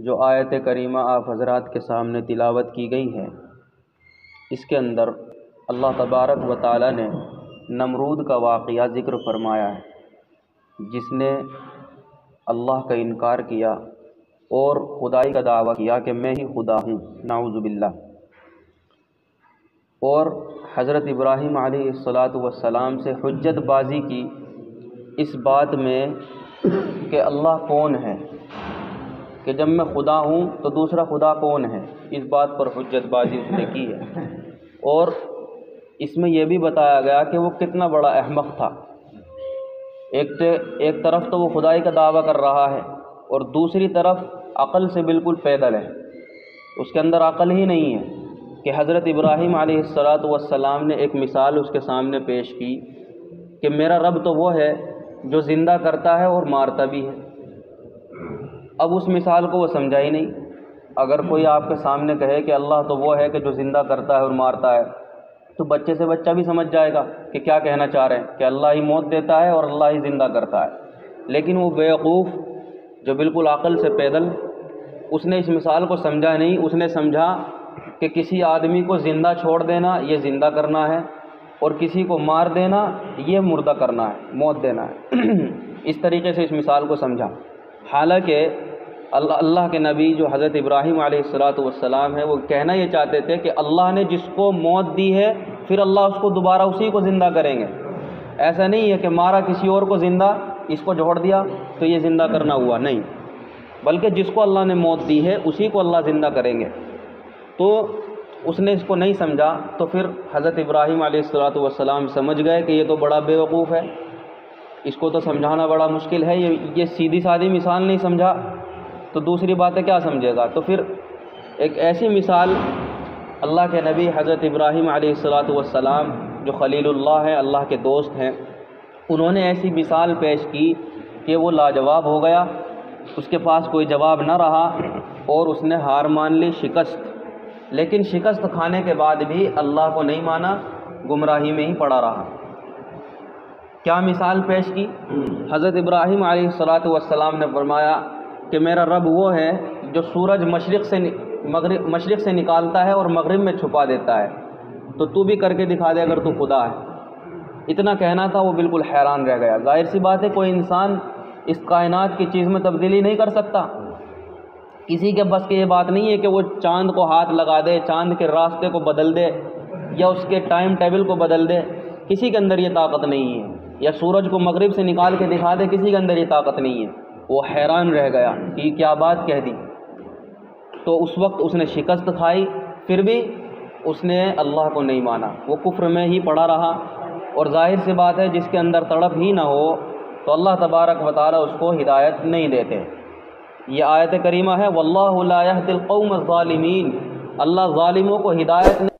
جو آیت کریمہ آپ حضرات کے سامنے تلاوت کی گئی ہے، اس کے اندر اللہ تبارک و تعالی نے نمرود کا واقعہ ذکر فرمایا ہے، جس نے اللہ کا انکار کیا اور خدائی کا دعویٰ کیا کہ میں ہی خدا ہوں، نعوذ باللہ۔ اور حضرت ابراہیم علیہ السلام سے حجت بازی کی اس بات میں کہ اللہ کون ہے، کہ جب میں خدا ہوں تو دوسرا خدا کون ہے، اس بات پر حجت بازی اس نے کی ہے۔ اور اس میں یہ بھی بتایا گیا کہ وہ کتنا بڑا احمق تھا۔ ایک طرف تو وہ خدائی کا دعویٰ کر رہا ہے اور دوسری طرف عقل سے بالکل پیدل ہے، اس کے اندر عقل ہی نہیں ہے کہ حضرت ابراہیم علیہ السلام نے ایک مثال اس کے سامنے پیش کی کہ میرا رب تو وہ ہے جو زندہ کرتا ہے اور مارتا بھی ہے۔ اب اس مثال کو وہ سمجھا ہی نہیں۔ اگر کوئی آپ کے سامنے کہے کہ اللہ تو وہ ہے کہ جو زندہ کرتا ہے اور مارتا ہے، تو بچے سے بچہ بھی سمجھ جائے گا کہ کیا کہنا چاہ رہے ہیں، کہ اللہ ہی موت دیتا ہے اور اللہ ہی زندہ کرتا ہے۔ لیکن وہ بیوقوف جو بالکل عقل سے پیدل، اس نے اس مثال کو سمجھا نہیں۔ اس نے سمجھا کہ کسی آدمی کو زندہ چھوڑ دینا یہ زندہ کرنا ہے، اور کسی کو مار دینا یہ مردہ کرنا ہے، موت دینا ہے۔ اس طریقے سے اس مثال کو سمجھا، حالانکہ اللہ کے نبی جو حضرت ابراہیم علیہ السلام ہے، وہ کہنا یہ چاہتے تھے کہ اللہ نے جس کو موت دی ہے پھر اللہ اس کو دوبارہ اسی کو زندہ کریں گے۔ ایسا نہیں ہے کہ مارا کسی اور کو زندہ، اس کو جوڑ دیا تو یہ زندہ کرنا ہوا، نہیں، بلکہ جس کو اللہ نے موت دی ہے اسی کو اللہ زندہ کریں گے۔ تو اس نے اس کو نہیں سمجھا، تو پھر حضرت ابراہیم علیہ السلام سمجھ گئے کہ یہ تو بڑا بیوقوف ہے، اس کو تو سمجھانا بڑا مشکل ہے، یہ سیدھی سادھی مثال نہیں سمجھا تو دوسری باتیں کیا سمجھے گا۔ تو پھر ایک ایسی مثال اللہ کے نبی حضرت ابراہیم علیہ السلام جو خلیل اللہ ہیں، اللہ کے دوست ہیں، انہوں نے ایسی مثال پیش کی کہ وہ لاجواب ہو گیا، اس کے پاس کوئی جواب نہ رہا اور اس نے ہار مان لی، شکست۔ لیکن شکست کھانے کے بعد بھی اللہ کو نہیں مانا، گمراہی میں ہی پڑا رہا۔ کیا مثال پیش کی؟ حضرت ابراہیم علیہ السلام نے فرمایا کہ میرا رب وہ ہے جو سورج مشرق سے نکالتا ہے اور مغرب میں چھپا دیتا ہے، تو بھی کر کے دکھا دے اگر تو خدا ہے۔ اتنا کہنا تھا، وہ بالکل حیران رہ گیا۔ ظاہر سی بات ہے کوئی انسان اس کائنات کی چیز میں تبدیلی نہیں کر سکتا، کسی کے بس کی یہ بات نہیں ہے کہ وہ چاند کو ہاتھ لگا دے، چاند کے راستے کو بدل دے یا اس کے ٹائم ٹیبل کو بدل دے، کسی کے اندر یہ طاقت نہیں ہے، یا سورج کو مغرب سے نکال کے دکھا دے، کسی کے اندر یہ طاقت نہیں ہے۔ وہ حیران رہ گیا کہ یہ کیا بات کہہ دی۔ تو اس وقت اس نے شکست کھائی، پھر بھی اس نے اللہ کو نہیں مانا، وہ کفر میں ہی پڑا رہا۔ اور ظاہر سی بات ہے جس کے اندر تڑپ ہی نہ ہو تو اللہ تبارک و تعالی اس کو ہدایت نہیں دیتے۔ یہ آیت کریمہ ہے، واللہ لا یہدی القوم الظالمین، اللہ ظالموں کو ہدایت نہیں